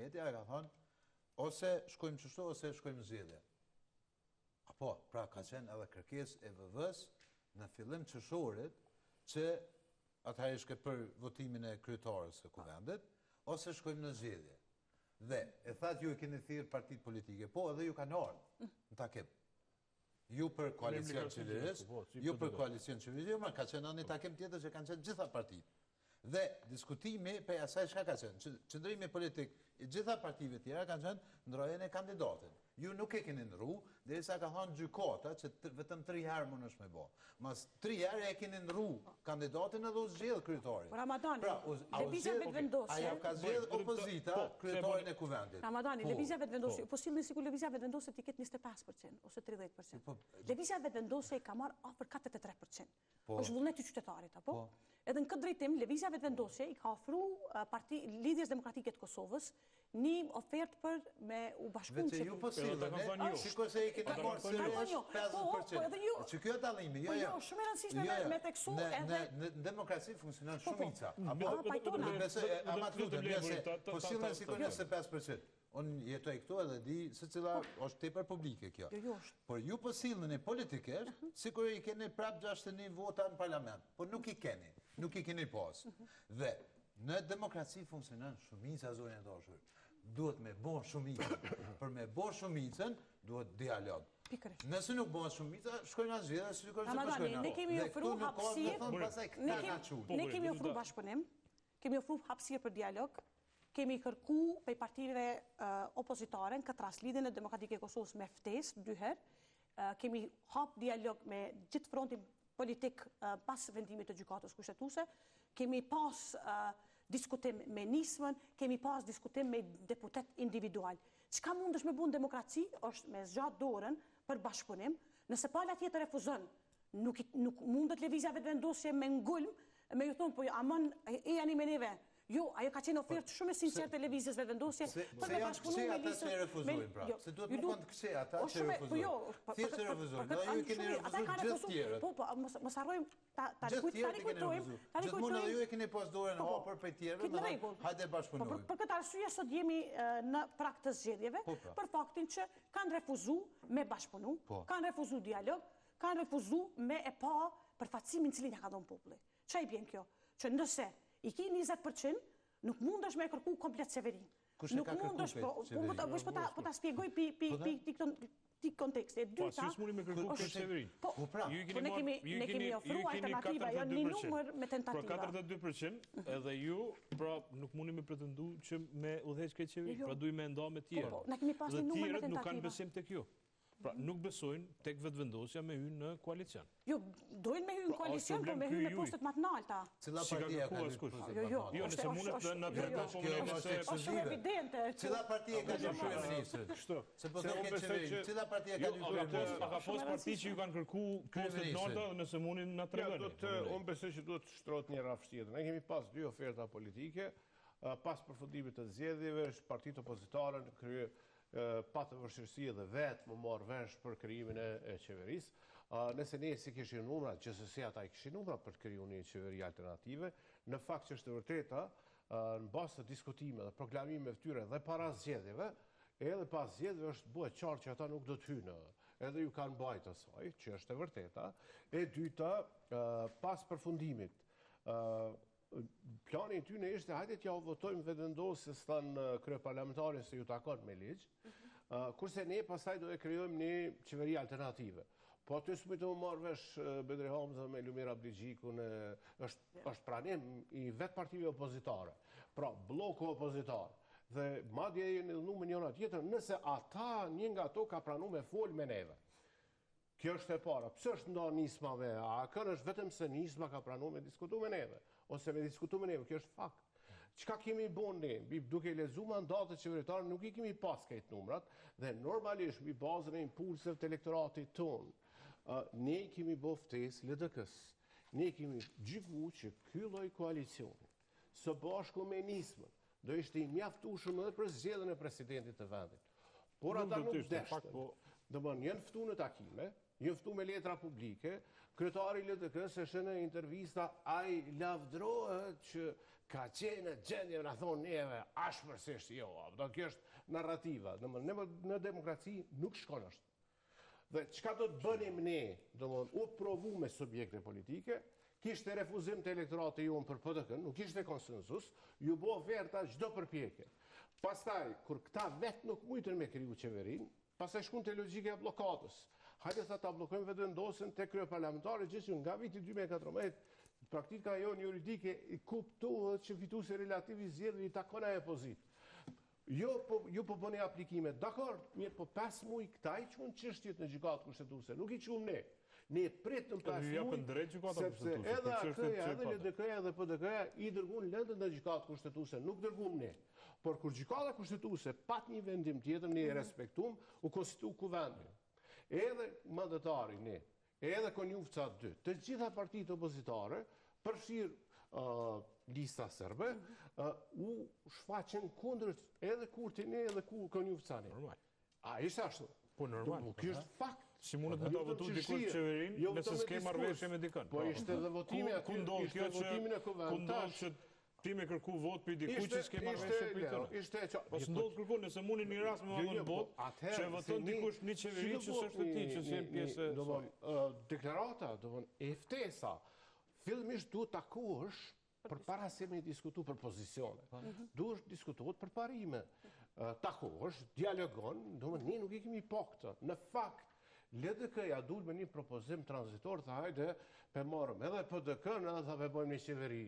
Mehmeti, a ka thonë, ose shkojmë qështu, ose shkojmë zgjedhje. Apo, pra ka qenë edhe kërkesë e VV-s në fillim qershorit që atëherë ishte për votimin e kryetarës së kuvendit, ose shkojmë në zgjedhje. Dhe e thatë ju e keni thirrë partitë politike, po edhe ju kanë ardhur në takim. Ju për koalicion qeverisë, ju për koalicion qeverisë, ma ka qenë një takim tjetër që kanë qenë gjitha partitë. Dhe diskutimi për asaj çka ka qenë, qëndrimi politik i gjitha partive tjera kanë qenë ndrojën e kandidatit. Ju nuk e keni ndru, derisa ka thonë gjykata që vetëm 3 herë mund është me bë. Mas 3 herë e keni ndru kandidatin edhe u zgjedh kryetarin. Ramadani, lëvizja vetëvendosje. Ajo ka zgjedh opozita kryetarin e kuvendit. Ramadani, lëvizja vetëvendosje, po sillni sikur lëvizja vetëvendosje ti ketë 25% ose 30%. Lëvizja vetëvendosje ka marrë afër 43%. Është vullneti i qytetarit, apo? Edhe në këtë drejtim, lëvizja vetëvendosje i ka ofruar Lidhjes Demokratike të Kosovës një ofertë për me u bashkuar me ju po sillni, sikur se i keni marrë seriozisht 50%. Që kjo dallimi, jo. Shumë e rëndësishme me tekstu edhe në demokraci funksionon shumica. Apo ama lutem, nëse po sillni sikur nëse 5%. Unë jetoj këtu edhe di se cila është tepër publike kjo. Por ju po sillni politikisht, sikur i keni prap 61 vota në parlament, por nuk i keni pas. Dhe në demokraci funksionon shumica, zonja e dashur. Duhet me bo shumicën. Për me bo shumicën, duhet dialog. Nëse nuk bo shumica, shkojnë në zgjedhje, sikur se po shkojnë. Ne kemi ofruar hapësirë. Ne kemi ofruar bashkëpunim, kemi ofruar hapësirë për dialog. Kemi kërku për partive opozitare, në këtë rast Lidhjen e Demokratike e Kosovës me ftesë 2 herë. Kemi hap dialog me gjithë frontin politik pas vendimit të gjykatës kushtetuese. Kemi pas diskutim me nismën, kemi pas diskutim me deputet individual. Çka mund është me bu në demokraci, është me zgjat dorën për bashkëpunim. Nëse pala tjetër refuzon, nuk mundet lëvizja vetëvendosje me ngulm, me ju thonë, po amon e janë i me neve. Jo, ajo ka qenë ofertë shumë e sinqertë televizjes vetëvendosje për me bashkëpunu me listën. Se janë këse ata që refuzojnë, pra. Se duhet më kënd këse ata që refuzojnë. Thjesht që refuzojnë, dhe ju keni refuzuar gjithë tjerët. Po, mos harrojmë ta rikujtojmë. Gjithmonë edhe ju e keni pas dorën hapur për tjerët, dhe hajde bashkëpunojmë. Për këtë arsye sot jemi në prag të zgjedhjeve, për faktin që kanë refuzuar me bashkëpunu, kanë refuzuar dialog, kanë refuzuar me e pa përfaqësimin cilin ja ka dhënë populli. Çfarë i bën kjo? Që nëse i ki 20%, nuk mund është me kërku komplet qeverin. Nuk mund është, po ta spjegoj ti konteksti. Po, si s'muni me kërku komplet qeverin? Po, ne kemi ofru alternativa, jo një numër me tentativa. Pra 42%, edhe ju, pra nuk muni me pretendu që me udhëheq këtë qeverin, pra duj me nda me tjerë. Dhe tjerët nuk kanë besim të kjo. Pra nuk besojnë tek vetëvendosja me hyrë në koalicion. Jo, dojnë me hyrë në koalicion, po me hyrë në postet më të nalta. Cila partia ka hyrë postet më të nalta? Jo, nëse mundet në të është shumë evidente. Cila partia ka hyrë kryeministrit? Se po të ketë qeveri, cila partia ka hyrë kryeministrit? A ka pos parti që ju kanë kërku postet nalta dhe nëse mundin në të regani? Unë besoj që duhet të shtrot një rafsh tjetër. Ne kemi pas 2 oferta politike, pas përfundimit të zgjedhjeve, partitë opozitare në krye pa të vështirësi dhe vetë më marrë vesh për krijimin e qeverisë. Nëse ne si kishin numra, gjithsesi ata i kishin numra për të krijuar një qeveri alternative, në fakt që është e vërteta, në bazë të diskutimeve dhe proklamimeve të tyre dhe para zgjedhjeve, edhe pas zgjedhjeve është bëhet qartë që ata nuk do të hyjnë, edhe ju kanë mbajtur asaj, që është e vërteta. E dyta, pas përfundimit, plani ty në ishte, hajde t'ja votojmë vetëvendosjes thanë kryeparlamentarin se ju takon me ligj, kurse ne pastaj do e krijojmë një qeveri alternative. Po aty s'mund të marrë vesh Bedri Hamza me Lumir Abdixhikun, është pranim i vetë partive opozitare. Pra, bloku opozitar. Dhe madje e në numër njëra tjetër, nëse ata, një nga ato ka pranu me fol me neve. Kjo është e para. Pse është nda nismave? A kërë është vetëm se nisma ka pranu me diskutu me neve? Ose me diskutu me neve? Kjo është fakt. Qka kemi bon ne? Duke lezu mandatët qeveritarë, nuk i kemi pas këtë numrat, dhe normalisht, mi bazën e impulsëve të elektoratit tonë, ne kemi bo ftesë LDK-s. Ne kemi gjyku që ky lloj koalicioni, së bashku me nismën, do ishte i mjaftueshëm edhe për zgjedhjen e presidentit të vendit. Por ata nuk deshtën. Domthonjë, janë ftuar në takime, janë ftuar me letra publike, kryetari i LDK-s është në intervista ai lavdrohet që ka qenë gjendje në thonë neve ashpërsisht jo, do kjo është narrativa, në demokraci nuk shkon është. Dhe qka do të bënim ne, u provu me subjekte politike, kishte refuzim të elektorate ju për PDK, nuk ishte konsensus, ju bo oferta gjdo përpjekje. Pastaj, kur këta vetë nuk mujtën me kriju qeverin, pastaj shkun të logjike e blokatës. Hajde sa ta blokojmë vetëvendosjen te kryeparlamentari, gjithë që nga viti 2014, praktika jonë juridike i kuptohet që fituesi relativ i zgjedhur i takon ai opozit. Jo po bëni aplikime, dakor, mirë, po 5 muaj këta i quhen çështjet në gjykatë kushtetuese, nuk i quhem ne. Ne pritëm 5 muaj, sepse edhe AKJ-ja, edhe LDK-ja dhe PDK-ja i dërguan lëndën në gjykatë kushtetuese, nuk dërguam ne. Por kur gjykata kushtetuese pat një vendim tjetër, ne e respektuam, u konstitu kuvendi. Edhe mandatari ne, edhe konjufca 2, të gjitha partitë opozitare, përfshirë lista serbe, u shfaqen kundër edhe Kurtin edhe konjufcani. Normal. A ishte ashtu? Po normal. Kjo është fakt. Si mundet me ta votu dikush qeverin, nëse s'ke marrëveshje me dikën. Po ishte edhe votimi aty, ishte votimi në kuvendtash. Ti me kërku vot për dikuj që s'ke marrëveshje për tërë. Po s'ndodh kërku, nëse mundi një rast me vallën bot, që voton dikush një qeveri që s'është ti, që s'jem pjesë e... Deklarata, e ftesa, fillimisht duhet takohesh për para se me diskutu për pozicione. Duhet diskutuot për parime. Takohesh, dialogon, ne nuk i kemi po këtë. Në fakt, LDK-ja dul me një propozim transitor, tha hajde, pe marëm edhe PDK-në, edhe tha pe bojmë një qeveri,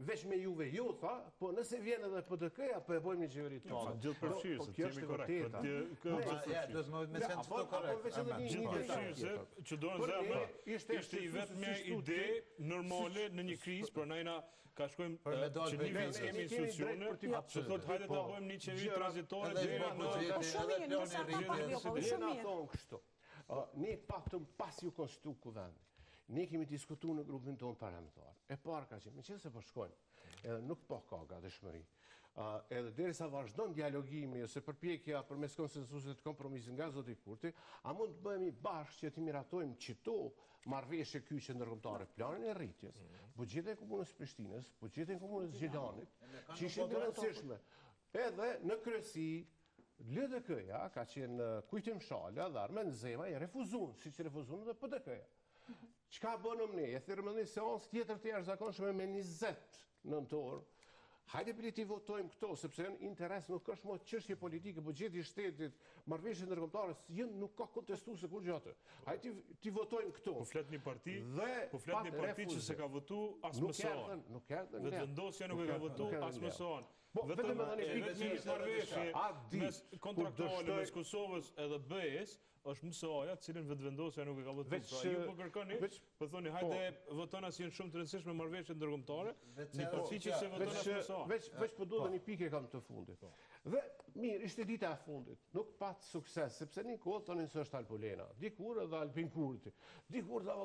veç me juve ju, tha, po nëse vjen edhe PDK-ja, po e bojmë një qeveri të tonë. Gjithë përfshirë, se t'jemi korekt. Gjithë përfshirë, që do në zemë, ishte i vetë me ide normale në një krizë, për najna ka shkojmë që një vend kemi institucione, që thot hajde ta bojmë një qeveri tranzitore, ne paktëm pas ju konstitu kuvendi. Ne kemi diskutu në grupin tonë parlamentar. E parë ka që, me qenë se përshkojnë, edhe nuk po ka dëshmëri. Edhe deri sa vazhdon dialogimi, ose përpjekja për mes konsensuset kompromisin nga Zoti Kurti, a mund të bëhemi bashkë që të miratojmë qito marrëveshje kyçe ndërkombëtare, planin e rritjes, buxhetin e komunës Prishtinës, buxhetin e komunës Gjilanit, që ishin të rëndësishme. Edhe në kryesi, LDK-ja ka qenë Kujtim Shala dhe Armen Zema e refuzun, si që refuzun dhe PDK-ja. Qka bënëm ne? E thirëm në një seans tjetër të jashtëzakonshme me 20 nëntor. Hajde për ti votojmë këto, sepse në interes nuk është mo çështje politike, buxheti i shtetit, marrëveshje ndërkombëtare, nuk ka kontestu se kur gjatë. Hajde ti votojmë këto. Po flet një parti që se ka votu as mësoan. Vetëvendosja nuk e ka votu as mësoan. Vetëm edhe një pikë një marrëveshje mes kontraktuale mes Kosovës edhe BE-s është mësoja, cilën vetëvendosja nuk e ka votuar. Pra ju po kërkoni, po thoni hajde votona si janë shumë të rëndësishme marrëveshjet ndërkombëtare, një parti që se voton as mësoa. Veç po duhet një pikë kam të fundit. Dhe mirë, ishte dita e fundit, nuk pat sukses, sepse një kohë thonin se është Alpolena, dikur edhe Albin Kurti, dikur